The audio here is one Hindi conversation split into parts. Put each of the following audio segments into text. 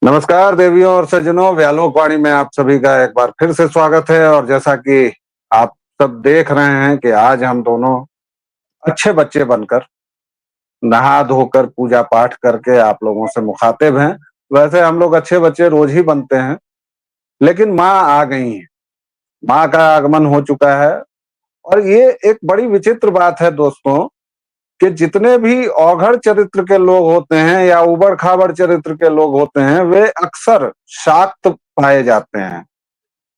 नमस्कार देवियों और सज्जनों, व्यालोक वाणी में आप सभी का एक बार फिर से स्वागत है। और जैसा कि आप सब देख रहे हैं कि आज हम दोनों अच्छे बच्चे बनकर नहा धोकर पूजा पाठ करके आप लोगों से मुखातिब हैं। वैसे हम लोग अच्छे बच्चे रोज ही बनते हैं, लेकिन माँ आ गई हैं, माँ का आगमन हो चुका है। और ये एक बड़ी विचित्र बात है दोस्तों कि जितने भी औघड़ चरित्र के लोग होते हैं या उबड़-खाबड़ चरित्र के लोग होते हैं, वे अक्सर शाक्त पाए जाते हैं।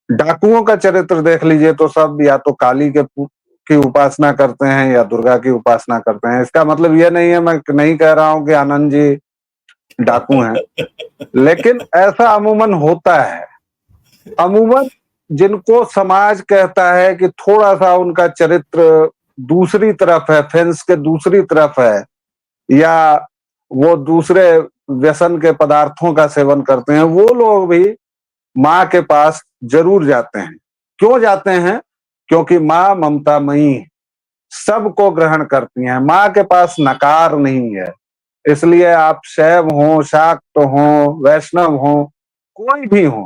डाकुओं का चरित्र देख लीजिए तो सब या तो काली की उपासना करते हैं या दुर्गा की उपासना करते हैं। इसका मतलब ये नहीं है, मैं नहीं कह रहा हूँ कि आनंद जी डाकू हैं, लेकिन ऐसा अमूमन होता है। अमूमन जिनको समाज कहता है कि थोड़ा-सा उनका चरित्र दूसरी तरफ है, फेंस के दूसरी तरफ है, या वो दूसरे व्यसन के पदार्थों का सेवन करते हैं, वो लोग भी माँ के पास जरूर जाते हैं। क्यों जाते हैं? क्योंकि माँ ममतामयी है, सबको ग्रहण करती हैं। माँ के पास नकार नहीं है। इसलिए आप शैव हो, शाक्त हो, वैष्णव हो, कोई भी हो,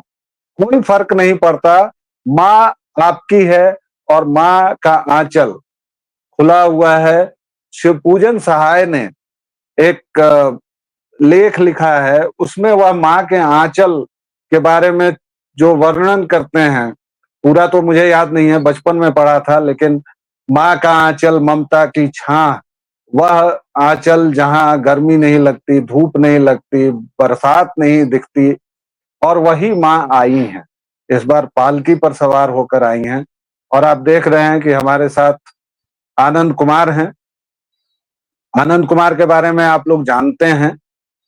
कोई फर्क नहीं पड़ता। माँ आपकी है और माँ का आंचल खुला हुआ है। शिव पूजन सहाय ने एक लेख लिखा है, उसमें वह माँ के आंचल के बारे में जो वर्णन करते हैं, पूरा तो मुझे याद नहीं है, बचपन में पढ़ा था, लेकिन माँ का आंचल ममता की छां, वह आंचल जहां गर्मी नहीं लगती, धूप नहीं लगती, बरसात नहीं दिखती, और वही माँ आई हैं। इस बार पालकी पर सवार होकर आई हैं। और आप देख रहे हैं कि हमारे साथ आनंद कुमार हैं। आनंद कुमार के बारे में आप लोग जानते हैं,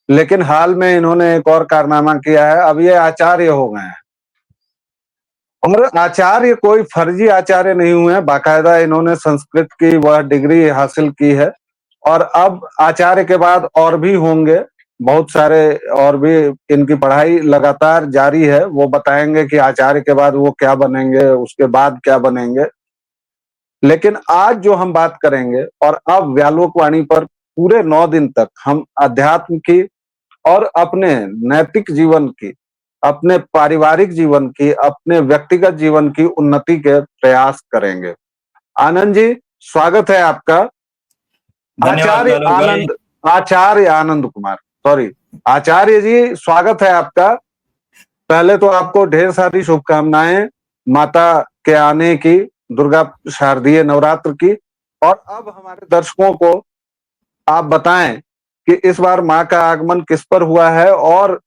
लेकिन हाल में इन्होंने एक और कारनामा किया है। अब ये आचार्य हो गए हैं, और आचार्य कोई फर्जी आचार्य नहीं हुए हैं, बाकायदा इन्होंने संस्कृत की वह डिग्री हासिल की है। और अब आचार्य के बाद और भी होंगे बहुत सारे, और भी इनकी पढ़ाई लगातार जारी है। वो बताएंगे कि आचार्य के बाद वो क्या बनेंगे, उसके बाद क्या बनेंगे। लेकिन आज जो हम बात करेंगे, और अब व्यालोक वाणी पर पूरे 9 दिन तक हम अध्यात्म की और अपने नैतिक जीवन की, अपने पारिवारिक जीवन की, अपने व्यक्तिगत जीवन की उन्नति के प्रयास करेंगे। आनंद जी, स्वागत है आपका। धन्यवाद आचार्य आलोक भाई। आनंद, आचार्य आनंद कुमार, सॉरी, आचार्य जी स्वागत है आपका। पहले तो आपको ढेर सारी शुभकामनाएं माता के आने की, दुर्गा शारदीय नवरात्र की। और अब हमारे दर्शकों को आप बताएं कि इस बार माँ का आगमन किस पर हुआ है, और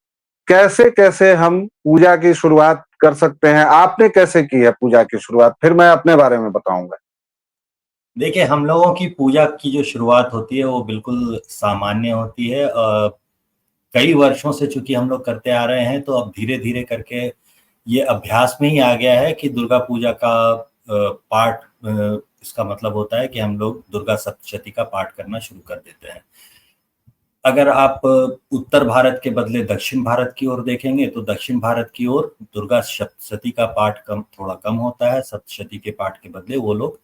कैसे कैसे हम पूजा की शुरुआत कर सकते हैं। आपने कैसे की है पूजा की शुरुआत, फिर मैं अपने बारे में बताऊंगा। देखिए, हम लोगों की पूजा की जो शुरुआत होती है वो बिल्कुल सामान्य होती है। कई वर्षों से चूंकि हम लोग करते आ रहे हैं, तो अब धीरे धीरे करके ये अभ्यास में ही आ गया है कि दुर्गा पूजा का पाठ, इसका मतलब होता है कि हम लोग दुर्गा सप्तशती का पाठ करना शुरू कर देते हैं। अगर आप उत्तर भारत के बदले दक्षिण भारत की ओर देखेंगे, तो दक्षिण भारत की ओर दुर्गा सप्तशती का पाठ थोड़ा कम होता है। सप्तशती के पाठ के बदले वो लोग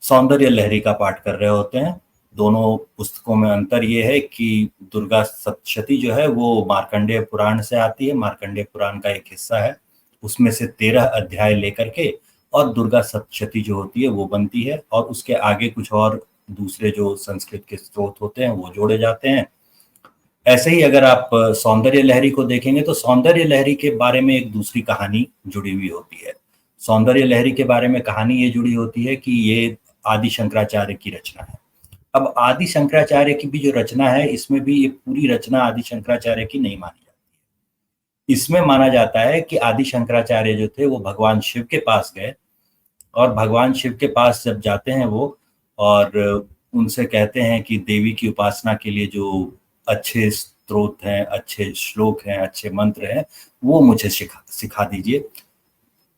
सौंदर्य लहरी का पाठ कर रहे होते हैं। दोनों पुस्तकों में अंतर ये है कि दुर्गा सप्तशती जो है वो मार्कंडेय पुराण से आती है, मार्कंडेय पुराण का एक हिस्सा है, उसमें से 13 अध्याय लेकर के और दुर्गा सप्तशती जो होती है वो बनती है, और उसके आगे कुछ और दूसरे जो संस्कृत के स्रोत होते हैं वो जोड़े जाते हैं। ऐसे ही अगर आप सौंदर्य लहरी को देखेंगे, तो सौंदर्य लहरी के बारे में एक दूसरी कहानी जुड़ी हुई होती है। सौंदर्य लहरी के बारे में कहानी ये जुड़ी होती है कि ये आदि शंकराचार्य की रचना है। अब आदि शंकराचार्य की भी जो रचना है, इसमें भी ये पूरी रचना आदि शंकराचार्य की नहीं मानी जाती। इसमें माना जाता है कि आदि शंकराचार्य जो थे वो भगवान शिव के पास गए, और भगवान शिव के पास जब जाते हैं वो, और उनसे कहते हैं कि देवी की उपासना के लिए जो अच्छे स्त्रोत हैं, अच्छे श्लोक हैं, अच्छे मंत्र हैं, वो मुझे सिखा दीजिए।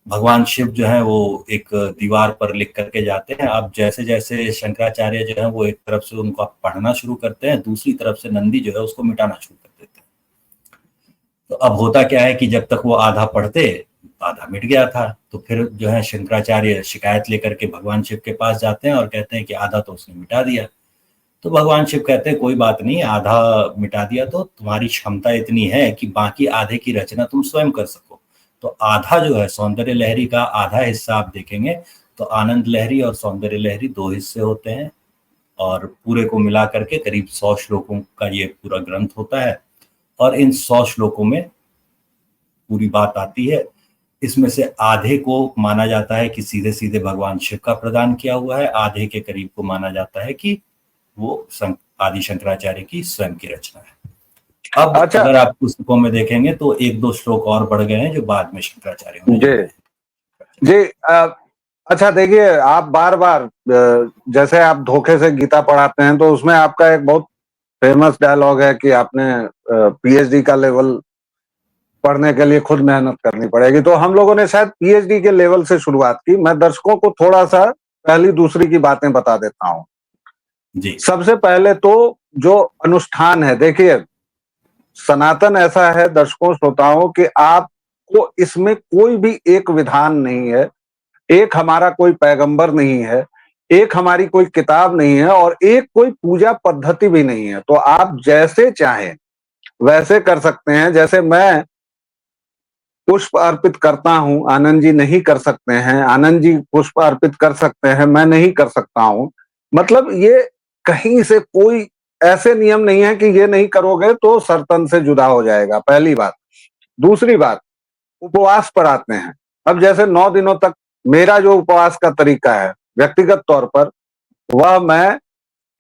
भगवान शिव जो है वो एक दीवार पर लिख करके जाते हैं। अब जैसे जैसे शंकराचार्य जो है वो एक तरफ से उनको पढ़ना शुरू करते हैं, दूसरी तरफ से नंदी जो है उसको मिटाना शुरू कर देते हैं। तो अब होता क्या है कि जब तक वो आधा पढ़ते, आधा मिट गया था। तो फिर जो है शंकराचार्य शिकायत लेकर के भगवान शिव के पास जाते हैं और कहते हैं कि आधा तो उसने मिटा दिया। तो भगवान शिव कहते हैं कोई बात नहीं, आधा मिटा दिया तो तुम्हारी क्षमता इतनी है कि बाकी आधे की रचना तुम स्वयं कर सको। तो आधा जो है सौंदर्य लहरी का आधा हिस्सा आप देखेंगे तो आनंद लहरी और सौंदर्य लहरी 2 हिस्से होते हैं, और पूरे को मिला करके करीब 100 श्लोकों का ये पूरा ग्रंथ होता है। और इन 100 श्लोकों में पूरी बात आती है। इसमें से आधे को माना जाता है कि सीधे सीधे भगवान शिव का प्रदान किया हुआ है, आधे के करीब को माना जाता है कि वो आदि शंकराचार्य की स्वयं की रचना है। अब अच्छा, अगर आप पुस्तकों में देखेंगे तो 1-2 श्लोक और बढ़ गए हैं जो बाद में शंकराचार्य ने जी जी। अच्छा देखिए, आप बार बार जैसे आप धोखे से गीता पढ़ाते हैं, तो उसमें आपका एक बहुत फेमस डायलॉग है कि आपने पीएचडी का लेवल पढ़ने के लिए खुद मेहनत करनी पड़ेगी। तो हम लोगों ने शायद पीएचडी के लेवल से शुरुआत की। मैं दर्शकों को थोड़ा सा पहली दूसरी की बातें बता देता हूँ। जी सबसे पहले तो जो अनुष्ठान है, देखिए सनातन ऐसा है दर्शकों श्रोताओं कि आपको इसमें कोई भी एक विधान नहीं है, एक हमारा कोई पैगंबर नहीं है, एक हमारी कोई किताब नहीं है, और एक कोई पूजा पद्धति भी नहीं है। तो आप जैसे चाहें वैसे कर सकते हैं। जैसे मैं पुष्प अर्पित करता हूं, आनंद जी नहीं कर सकते हैं, आनंद जी पुष्प अर्पित कर सकते हैं, मैं नहीं कर सकता हूं। मतलब ये कहीं से कोई ऐसे नियम नहीं है कि ये नहीं करोगे तो सर्तन से जुदा हो जाएगा, पहली बात। दूसरी बात, उपवास पर आते हैं। अब जैसे 9 दिनों तक मेरा जो उपवास का तरीका है व्यक्तिगत तौर पर, वह मैं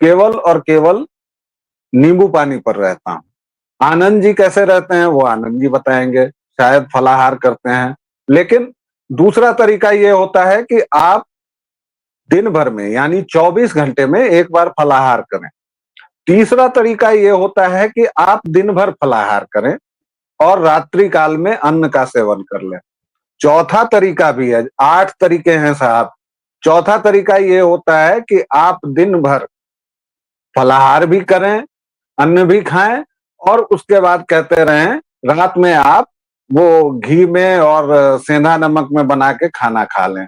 केवल और केवल नींबू पानी पर रहता हूं। आनंद जी कैसे रहते हैं वो आनंद जी बताएंगे, शायद फलाहार करते हैं। लेकिन दूसरा तरीका ये होता है कि आप दिन भर में यानी 24 घंटे में एक बार फलाहार करें। तीसरा तरीका ये होता है कि आप दिन भर फलाहार करें और रात्रि काल में अन्न का सेवन कर लें। चौथा तरीका भी है, 8 तरीके हैं साहब। चौथा तरीका ये होता है कि आप दिन भर फलाहार भी करें, अन्न भी खाएं, और उसके बाद कहते रहें रात में आप वो घी में और सेंधा नमक में बना के खाना खा लें।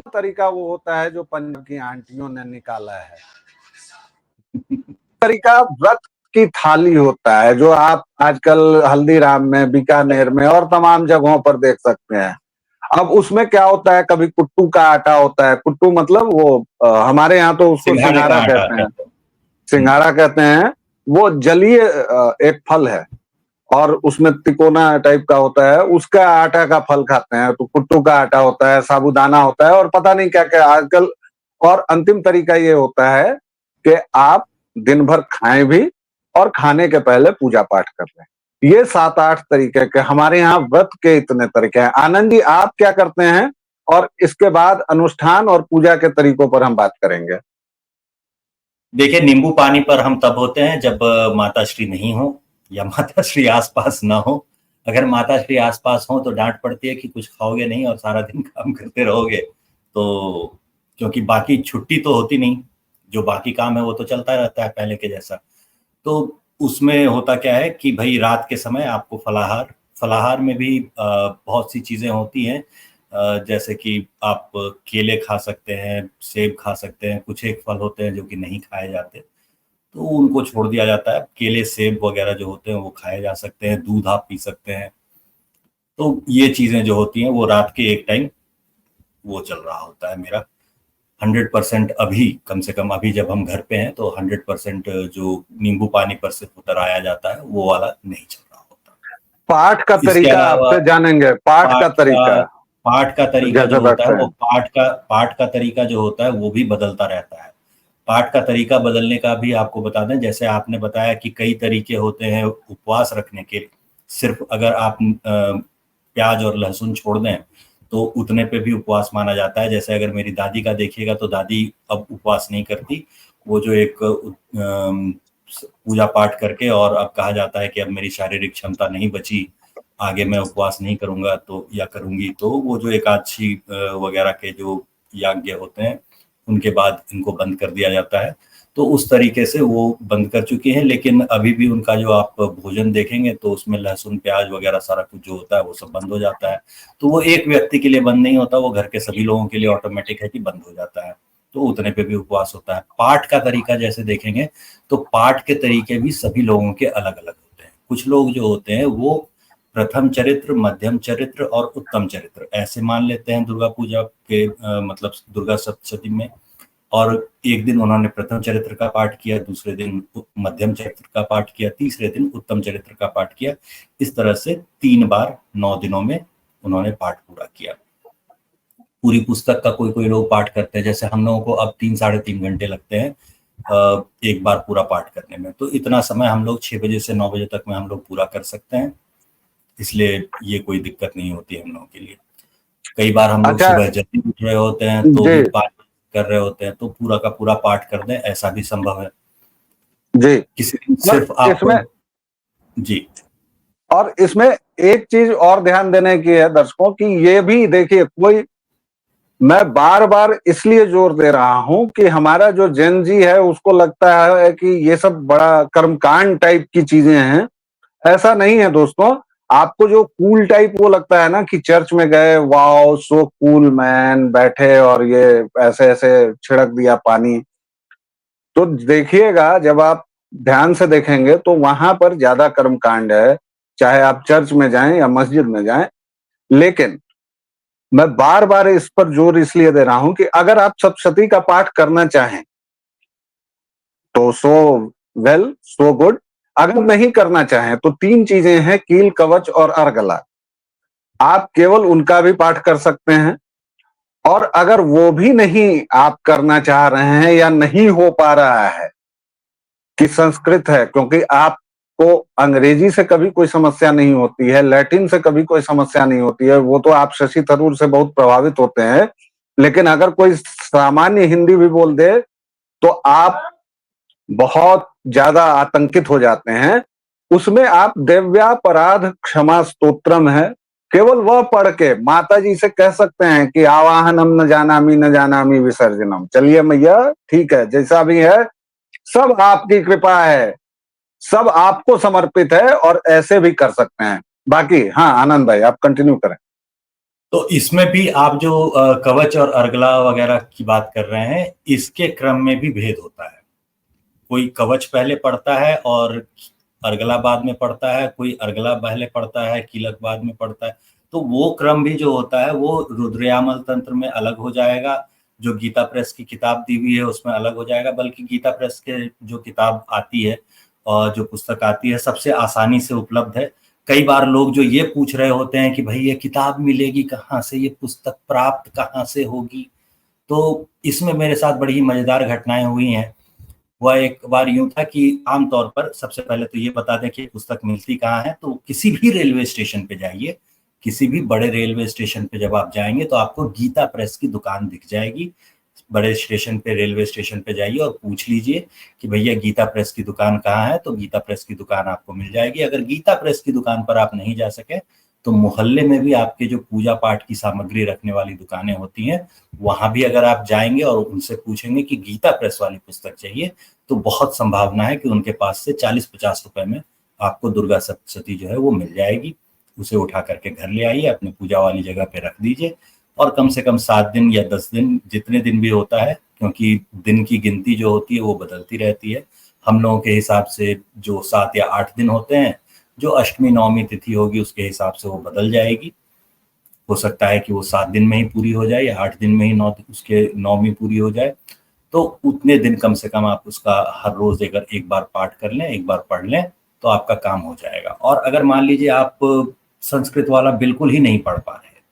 तरीका वो होता है जो पंजाब की आंटियों ने निकाला है। तरीका व्रत की थाली होता है जो आप आजकल हल्दीराम में, बीकानेर में और तमाम जगहों पर देख सकते हैं। अब उसमें क्या होता है, कभी कुट्टू का आटा होता है। कुट्टू मतलब वो हमारे यहाँ तो उसको सिंघाड़े का सिंघाड़ा आटा कहते हैं। कहते हैं। सिंघाड़ा कहते हैं। वो जलीय एक फल है और उसमें तिकोना टाइप का होता है, उसका आटा का फल खाते हैं। तो कुट्टू का आटा होता है, साबूदाना होता है और पता नहीं क्या क्या आजकल। और अंतिम तरीका ये होता है कि आप दिन भर खाएं भी और खाने के पहले पूजा पाठ कर लें। ये 7-8 तरीके के हमारे यहाँ व्रत के इतने तरीके हैं। आनंद जी आप क्या करते हैं? और इसके बाद अनुष्ठान और पूजा के तरीकों पर हम बात करेंगे। देखिए, नींबू पानी पर हम तब होते हैं जब माता श्री नहीं हो या माता श्री आसपास ना हो। अगर माता श्री आसपास हो तो डांट पड़ती है कि कुछ खाओगे नहीं और सारा दिन काम करते रहोगे। तो क्योंकि बाकी छुट्टी तो होती नहीं, जो बाकी काम है वो तो चलता रहता है पहले के जैसा। तो उसमें होता क्या है कि भाई रात के समय आपको फलाहार फलाहार में भी बहुत सी चीज़ें होती हैं। जैसे कि आप केले खा सकते हैं, सेब खा सकते हैं, कुछ एक फल होते हैं जो कि नहीं खाए जाते, तो उनको छोड़ दिया जाता है। केले, सेब वगैरह जो होते हैं वो खाए जा सकते हैं, दूध आप पी सकते हैं। तो ये चीज़ें जो होती हैं वो रात के एक टाइम वो चल रहा होता है मेरा। 100% अभी, कम से कम अभी जब हम घर पे हैं तो 100% जो नींबू पानी पर से उतर आया जाता है वो वाला नहीं चल रहा होता। पाठ का इसके तरीका अलावा आपसे जानेंगे, पाठ का पाठ का तरीका पाठ का तरीका जैसे जो होता है बैठते वो हैं। पाठ का तरीका जो होता है वो भी बदलता रहता है। पाठ का तरीका बदलने का भी आपको बता दें, जैसे आपने बताया कि कई तरीके होते हैं उपवास रखने के। सिर्फ अगर आप प्याज और लहसुन छोड़ दें तो उतने पे भी उपवास माना जाता है। जैसे अगर मेरी दादी का देखिएगा तो दादी अब उपवास नहीं करती। वो जो एक पूजा पाठ करके, और अब कहा जाता है कि अब मेरी शारीरिक क्षमता नहीं बची, आगे मैं उपवास नहीं करूंगा तो या करूंगी, तो वो जो एकादशी वगैरह के जो यज्ञ होते हैं उनके बाद इनको बंद कर दिया जाता है। तो उस तरीके से वो बंद कर चुकी हैं। लेकिन अभी भी उनका जो आप भोजन देखेंगे तो उसमें लहसुन, प्याज वगैरह सारा कुछ जो होता है वो सब बंद हो जाता है। तो वो एक व्यक्ति के लिए बंद नहीं होता, वो घर के सभी लोगों के लिए ऑटोमेटिक है कि बंद हो जाता है। तो उतने पे भी उपवास होता है। पाठ का तरीका जैसे देखेंगे तो पाठ के तरीके भी सभी लोगों के अलग अलग होते हैं। कुछ लोग जो होते हैं वो प्रथम चरित्र, मध्यम चरित्र और उत्तम चरित्र ऐसे मान लेते हैं दुर्गा पूजा के मतलब दुर्गा सप्तशती में। और एक दिन उन्होंने प्रथम चरित्र का पाठ किया, दूसरे दिन मध्यम चरित्र का पाठ किया, तीसरे दिन उत्तम चरित्र का पाठ किया। इस तरह से 3 बार 9 दिनों में उन्होंने पाठ पूरा किया। पूरी पुस्तक का कोई कोई लोग पाठ करते हैं, जैसे हम लोगों को अब 3-3.5 घंटे लगते हैं एक बार पूरा पाठ करने में। तो इतना समय हम लोग 6 बजे से 9 बजे तक में हम लोग पूरा कर सकते हैं, इसलिए ये कोई दिक्कत नहीं होती है हम लोगों के लिए। कई बार हम लोग अच्छा सुबह जल्दी उठ रहे होते हैं तो भी जी पाठ कर रहे होते हैं, तो पूरा का पूरा पाठ कर दें, ऐसा भी संभव है। जी। किसी दिन और सिर्फ आपको इसमें जी और इसमें एक चीज और ध्यान देने की है दर्शकों की, ये भी देखिए, कोई, मैं बार बार इसलिए जोर दे रहा हूं कि हमारा जो जेन जी है उसको लगता है कि ये सब बड़ा कर्मकांड टाइप की चीजें हैं। ऐसा नहीं है दोस्तों। आपको जो कूल टाइप वो लगता है ना कि चर्च में गए, वाओ सो कूल मैन, बैठे और ये ऐसे ऐसे छिड़क दिया पानी, तो देखिएगा जब आप ध्यान से देखेंगे तो वहां पर ज्यादा कर्मकांड है, चाहे आप चर्च में जाएं या मस्जिद में जाएं। लेकिन मैं बार बार इस पर जोर इसलिए दे रहा हूं कि अगर आप सप्तशती का पाठ करना चाहें तो सो वेल सो गुड। अगर नहीं करना चाहें तो 3 चीजें हैं, कील, कवच और अर्गला। आप केवल उनका भी पाठ कर सकते हैं। और अगर वो भी नहीं आप करना चाह रहे हैं या नहीं हो पा रहा है कि संस्कृत है, क्योंकि आपको अंग्रेजी से कभी कोई समस्या नहीं होती है, लैटिन से कभी कोई समस्या नहीं होती है, वो तो आप शशि थरूर से बहुत प्रभावित होते हैं। लेकिन अगर कोई सामान्य हिंदी भी बोल दे तो आप बहुत ज्यादा आतंकित हो जाते हैं। उसमें आप दिव्यापराध क्षमा स्तोत्रम है, केवल वह पढ़ के माता जी से कह सकते हैं कि आवाहनम न जानामी विसर्जनम। चलिए मैया ठीक है, जैसा भी है सब आपकी कृपा है, सब आपको समर्पित है, और ऐसे भी कर सकते हैं। बाकी हाँ आनंद भाई आप कंटिन्यू करें। तो इसमें भी आप जो कवच और अर्गला वगैरह की बात कर रहे हैं, इसके क्रम में भी भेद होता है। कोई कवच पहले पढ़ता है और अर्गला बाद में पढ़ता है, कोई अर्गला पहले पढ़ता है, कीलक बाद में पढ़ता है। तो वो क्रम भी जो होता है वो रुद्रयामल तंत्र में अलग हो जाएगा, जो गीता प्रेस की किताब दी हुई है उसमें अलग हो जाएगा। बल्कि गीता प्रेस के जो किताब आती है और जो पुस्तक आती है सबसे आसानी से उपलब्ध है। कई बार लोग जो ये पूछ रहे होते हैं कि भाई ये किताब मिलेगी कहाँ से, ये पुस्तक प्राप्त कहाँ से होगी, तो इसमें मेरे साथ बड़ी ही मजेदार घटनाएं हुई हैं। वह एक बार यूं था कि आमतौर पर सबसे पहले तो ये बता दें कि पुस्तक मिलती कहाँ है। तो किसी भी रेलवे स्टेशन पे जाइए, किसी भी बड़े रेलवे स्टेशन पे जब आप जाएंगे तो आपको गीता प्रेस की दुकान दिख जाएगी। बड़े स्टेशन पे, रेलवे स्टेशन पे जाइए और पूछ लीजिए कि भैया गीता प्रेस की दुकान कहाँ है, तो गीता प्रेस की दुकान आपको मिल जाएगी। अगर गीता प्रेस की दुकान पर आप नहीं जा सके तो मोहल्ले में भी आपके जो पूजा पाठ की सामग्री रखने वाली दुकानें होती हैं, वहां भी अगर आप जाएंगे और उनसे पूछेंगे कि गीता प्रेस वाली पुस्तक चाहिए, तो बहुत संभावना है कि उनके पास से 40-50 रुपए में आपको दुर्गा सप्तशती जो है वो मिल जाएगी। उसे उठा करके घर ले आइए, अपनी पूजा वाली जगह पे रख दीजिए, और कम से कम 7 दिन या 10 दिन, जितने दिन भी होता है, क्योंकि दिन की गिनती जो होती है वो बदलती रहती है। हम लोगों के हिसाब से जो 7 या 8 दिन होते हैं, जो अष्टमी नवमी तिथि होगी उसके हिसाब से वो बदल जाएगी। हो सकता है कि वो 7 दिन में ही पूरी हो जाए या 8 दिन में ही उसके नवमी पूरी हो जाए। तो उतने दिन कम से कम आप उसका हर रोज अगर एक बार पाठ कर लें, एक बार पढ़ लें, तो आपका काम हो जाएगा। और अगर मान लीजिए आप संस्कृत वाला बिल्कुल ही नहीं पढ़ पा रहे हैं,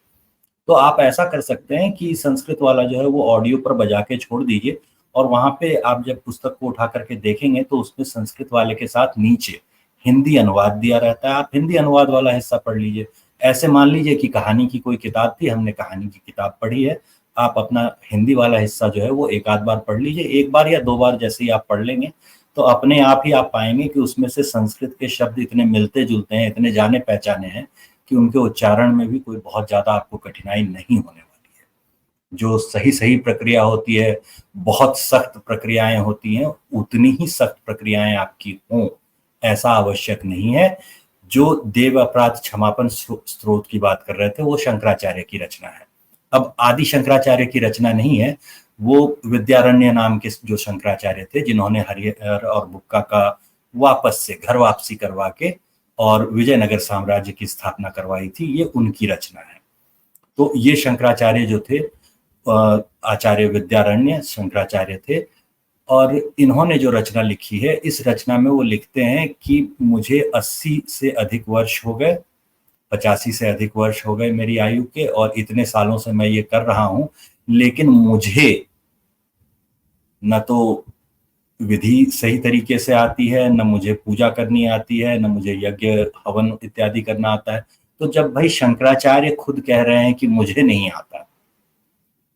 तो आप ऐसा कर सकते हैं कि संस्कृत वाला जो है वो ऑडियो पर बजा के छोड़ दीजिए, और वहां पे आप जब पुस्तक को उठा करके देखेंगे तो उसमें संस्कृत वाले के साथ नीचे हिंदी अनुवाद दिया रहता है। आप हिंदी अनुवाद वाला हिस्सा पढ़ लीजिए। ऐसे मान लीजिए कि कहानी की कोई किताब थी, हमने कहानी की किताब पढ़ी है, आप अपना हिंदी वाला हिस्सा जो है वो एक आध बार पढ़ लीजिए। एक बार या 2 बार जैसे ही आप पढ़ लेंगे तो अपने आप ही आप पाएंगे कि उसमें से संस्कृत के शब्द इतने मिलते जुलते हैं, इतने जाने पहचाने हैं कि उनके उच्चारण में भी कोई बहुत ज्यादा आपको कठिनाई नहीं होने वाली है। जो सही सही प्रक्रिया होती है, बहुत सख्त प्रक्रियाएं होती हैं, उतनी ही सख्त प्रक्रियाएं आपकी हों ऐसा आवश्यक नहीं है। जो देव अपराध क्षमापन स्त्रोत की बात कर रहे थे वो शंकराचार्य की रचना है। अब आदि शंकराचार्य की रचना नहीं है, वो विद्यारण्य नाम के जो शंकराचार्य थे, जिन्होंने हरिहर और बुक्का का वापस से घर वापसी करवा के और विजयनगर साम्राज्य की स्थापना करवाई थी, ये उनकी रचना है। तो ये शंकराचार्य जो थे, आचार्य विद्यारण्य शंकराचार्य थे, और इन्होंने जो रचना लिखी है, इस रचना में वो लिखते हैं कि मुझे 80 से अधिक वर्ष हो गए, 85 से अधिक वर्ष हो गए मेरी आयु के, और इतने सालों से मैं ये कर रहा हूं, लेकिन मुझे न तो विधि सही तरीके से आती है, न मुझे पूजा करनी आती है, न मुझे यज्ञ हवन इत्यादि करना आता है। तो जब भाई शंकराचार्य खुद कह रहे हैं कि मुझे नहीं आता,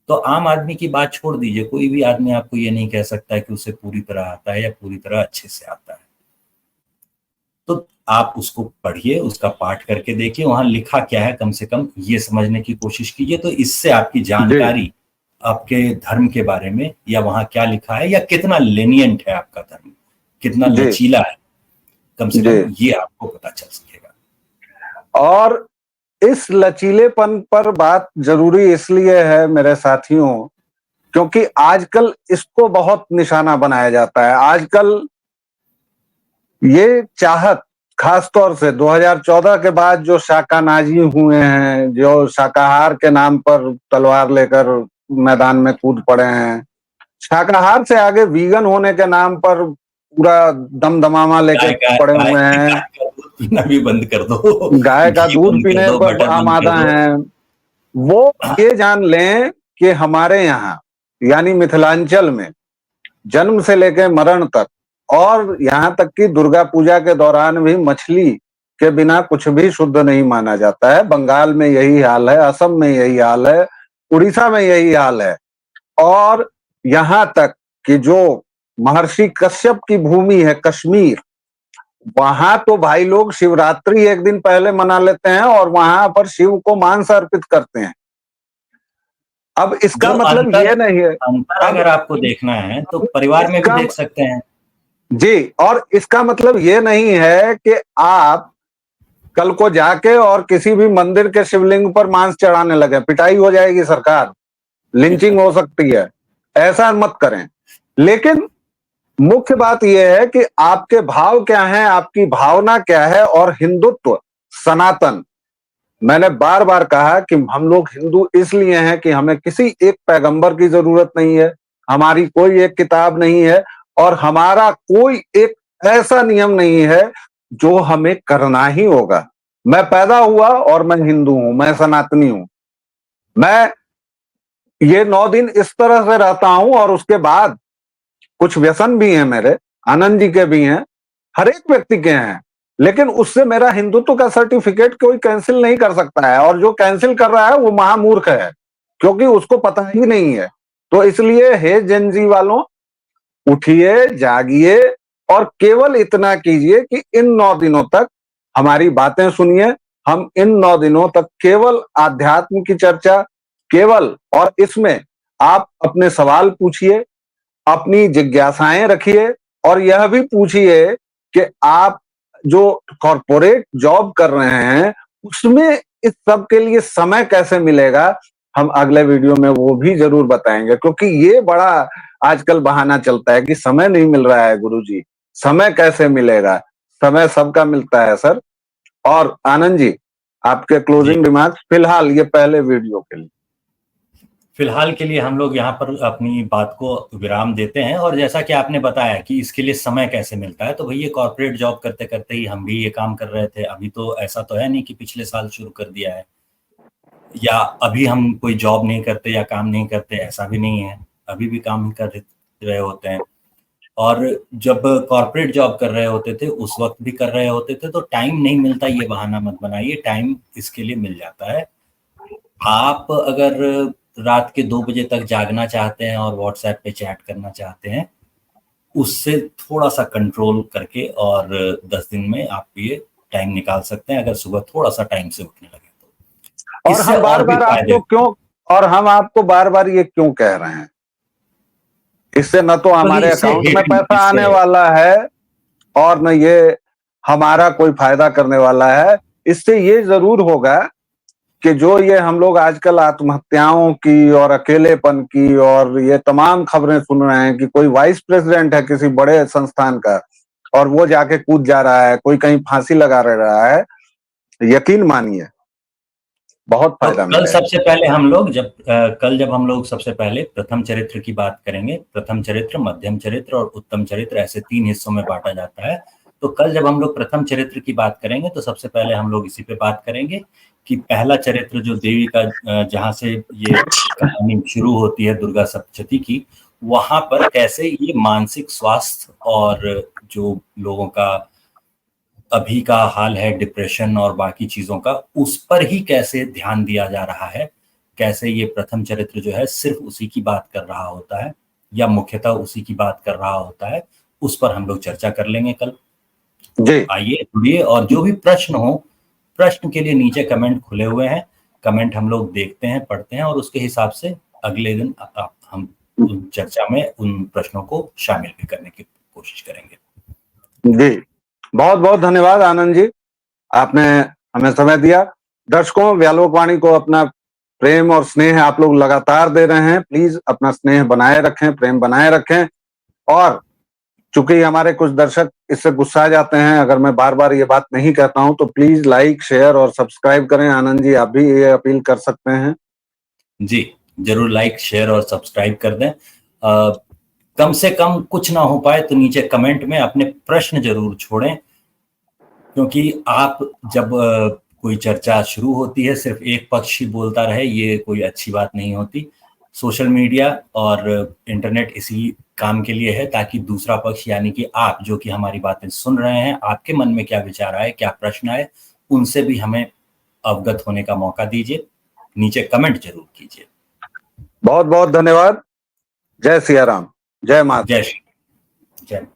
तो आम आदमी की बात छोड़ दीजिए, कोई भी आदमी आपको ये नहीं कह सकता है कि उसे पूरी तरह आता है या पूरी तरह अच्छे से आता है। तो आप उसको पढ़िए, उसका पाठ करके देखिए, वहां लिखा क्या है कम से कम ये समझने की कोशिश कीजिए। तो इससे आपकी जानकारी आपके धर्म के बारे में, या वहां क्या लिखा है, या कितना लेनियंट है आपका धर्म, कितना लचीला है, कम से कम ये आपको पता चल सकेगा। और इस लचीलेपन पर बात जरूरी इसलिए है मेरे साथियों, क्योंकि आजकल इसको बहुत निशाना बनाया जाता है। आजकल ये चाहत, खासतौर से 2014 के बाद जो शाकानाजी हुए हैं, जो शाकाहार के नाम पर तलवार लेकर मैदान में कूद पड़े हैं, शाकाहार से आगे वीगन होने के नाम पर पूरा दमदमामा लेके पड़े हुए हैं, पीना भी बंद कर दो, गाय का दूध पीने पर आमादा हैं, वो ये जान लें कि हमारे यहाँ यानी मिथिलांचल में जन्म से लेकर मरण तक, और यहाँ तक कि दुर्गा पूजा के दौरान भी मछली के बिना कुछ भी शुद्ध नहीं माना जाता है। बंगाल में यही हाल है, असम में यही हाल है, उड़ीसा में यही हाल है, और यहाँ तक कि जो महर्षि कश्यप की भूमि है कश्मीर, वहां तो भाई लोग शिवरात्रि एक दिन पहले मना लेते हैं और वहां पर शिव को मांस अर्पित करते हैं। अब इसका मतलब ये नहीं है, अगर आपको देखना है तो परिवार में भी देख सकते हैं जी, और इसका मतलब ये नहीं है कि आप कल को जाके और किसी भी मंदिर के शिवलिंग पर मांस चढ़ाने लगे, पिटाई हो जाएगी, सरकार लिंचिंग हो सकती है, ऐसा मत करें। लेकिन मुख्य बात यह है कि आपके भाव क्या हैं, आपकी भावना क्या है, और हिंदुत्व सनातन। मैंने बार बार कहा कि हम लोग हिंदू इसलिए हैं कि हमें किसी एक पैगंबर की जरूरत नहीं है, हमारी कोई एक किताब नहीं है, और हमारा कोई एक ऐसा नियम नहीं है जो हमें करना ही होगा। मैं पैदा हुआ और मैं हिंदू हूं, मैं सनातनी हूं, मैं ये 9 दिन इस तरह से रहता हूं, और उसके बाद कुछ व्यसन भी हैं मेरे, आनंद जी के भी हैं, हर एक व्यक्ति के हैं, लेकिन उससे मेरा हिंदुत्व का सर्टिफिकेट कोई कैंसिल नहीं कर सकता है, और जो कैंसिल कर रहा है वो महामूर्ख है, क्योंकि उसको पता ही नहीं है। तो इसलिए हे जेन जी वालों, उठिए, जागिए, और केवल इतना कीजिए कि इन 9 दिनों तक हमारी बातें सुनिए। हम इन 9 दिनों तक केवल आध्यात्म की चर्चा, केवल, और इसमें आप अपने सवाल पूछिए, अपनी जिज्ञासाएं रखिए, और यह भी पूछिए कि आप जो कॉर्पोरेट जॉब कर रहे हैं उसमें इस सब के लिए समय कैसे मिलेगा। हम अगले वीडियो में वो भी जरूर बताएंगे, क्योंकि ये बड़ा आजकल बहाना चलता है कि समय नहीं मिल रहा है गुरुजी, समय कैसे मिलेगा, समय सबका मिलता है सर। और आनंद जी, आपके क्लोजिंग रिमार्क्स फिलहाल ये पहले वीडियो के लिए। फिलहाल के लिए हम लोग यहाँ पर अपनी बात को विराम देते हैं, और जैसा कि आपने बताया कि इसके लिए समय कैसे मिलता है, तो भैया कॉर्पोरेट जॉब करते करते ही हम भी ये काम कर रहे थे। अभी तो ऐसा तो है नहीं कि पिछले साल शुरू कर दिया है, या अभी हम कोई जॉब नहीं करते या काम नहीं करते, ऐसा भी नहीं है, अभी भी काम ही कर रहे होते हैं। और जब कॉर्पोरेट जॉब कर रहे होते थे उस वक्त भी कर रहे होते थे, तो टाइम नहीं मिलता, ये बहाना मत बनाइए, टाइम इसके लिए मिल जाता है। आप अगर रात के 2 बजे तक जागना चाहते हैं और व्हाट्सएप पे चैट करना चाहते हैं, उससे थोड़ा सा कंट्रोल करके, और 10 दिन में आप ये टाइम निकाल सकते हैं, अगर सुबह थोड़ा सा टाइम से उठने लगे तो। और हम बार बार आपको क्यों, और हम आपको बार बार ये क्यों कह रहे हैं, इससे न तो हमारे अकाउंट में पैसा आने वाला है, और न ये हमारा कोई फायदा करने वाला है। इससे ये जरूर होगा कि जो ये हम लोग आजकल आत्महत्याओं की और अकेलेपन की और ये तमाम खबरें सुन रहे हैं कि कोई वाइस प्रेसिडेंट है किसी बड़े संस्थान का और वो जाके कूद जा रहा है, कोई कहीं फांसी लगा रहा है, यकीन मानिए बहुत तो फायदा कल मिलेगा। सबसे पहले हम लोग कल जब हम लोग सबसे पहले प्रथम चरित्र की बात करेंगे, प्रथम चरित्र, मध्यम चरित्र और उत्तम चरित्र, ऐसे 3 हिस्सों में बांटा जाता है। तो कल जब हम लोग प्रथम चरित्र की बात करेंगे तो सबसे पहले हम लोग इसी पे बात करेंगे कि पहला चरित्र जो देवी का जहाँ से ये कहानी शुरू होती है दुर्गा सप्तशती की, वहां पर कैसे ये मानसिक स्वास्थ्य और जो लोगों का अभी का हाल है डिप्रेशन और बाकी चीजों का, उस पर ही कैसे ध्यान दिया जा रहा है, कैसे ये प्रथम चरित्र जो है सिर्फ उसी की बात कर रहा होता है या मुख्यतः उसी की बात कर रहा होता है, उस पर हम लोग चर्चा कर लेंगे कल। जी आइए जुड़िए और जो भी प्रश्न हो, प्रश्न के लिए नीचे कमेंट खुले हुए हैं, कमेंट हम लोग देखते हैं, पढ़ते हैं और उसके हिसाब से अगले दिन हम उन चर्चा में उन प्रश्नों को शामिल भी करने की कोशिश करेंगे। जी, बहुत बहुत धन्यवाद आनंद जी, आपने हमें समय दिया। दर्शकों, व्यालोकवाणी को अपना प्रेम और स्नेह आप लोग लगातार दे रहे हैं, प्लीज अपना स्नेह बनाए रखें, प्रेम बनाए रखें। और चूंकि हमारे कुछ दर्शक इससे गुस्सा जाते हैं अगर मैं बार बार ये बात नहीं कहता हूं, तो प्लीज लाइक, शेयर और सब्सक्राइब करें। आनंद जी, आप भी ये अपील कर सकते हैं। जी जरूर, लाइक, शेयर और सब्सक्राइब कर दें। कम से कम कुछ ना हो पाए तो नीचे कमेंट में अपने प्रश्न जरूर छोड़ें, क्योंकि आप जब कोई चर्चा शुरू होती है सिर्फ एक पक्ष ही बोलता रहे, ये कोई अच्छी बात नहीं होती। सोशल मीडिया और इंटरनेट इसी काम के लिए है ताकि दूसरा पक्ष यानी कि आप जो कि हमारी बातें सुन रहे हैं, आपके मन में क्या विचार आए, क्या प्रश्न आए, उनसे भी हमें अवगत होने का मौका दीजिए। नीचे कमेंट जरूर कीजिए। बहुत बहुत धन्यवाद। जय सिया राम, जय माता। जय श्री जय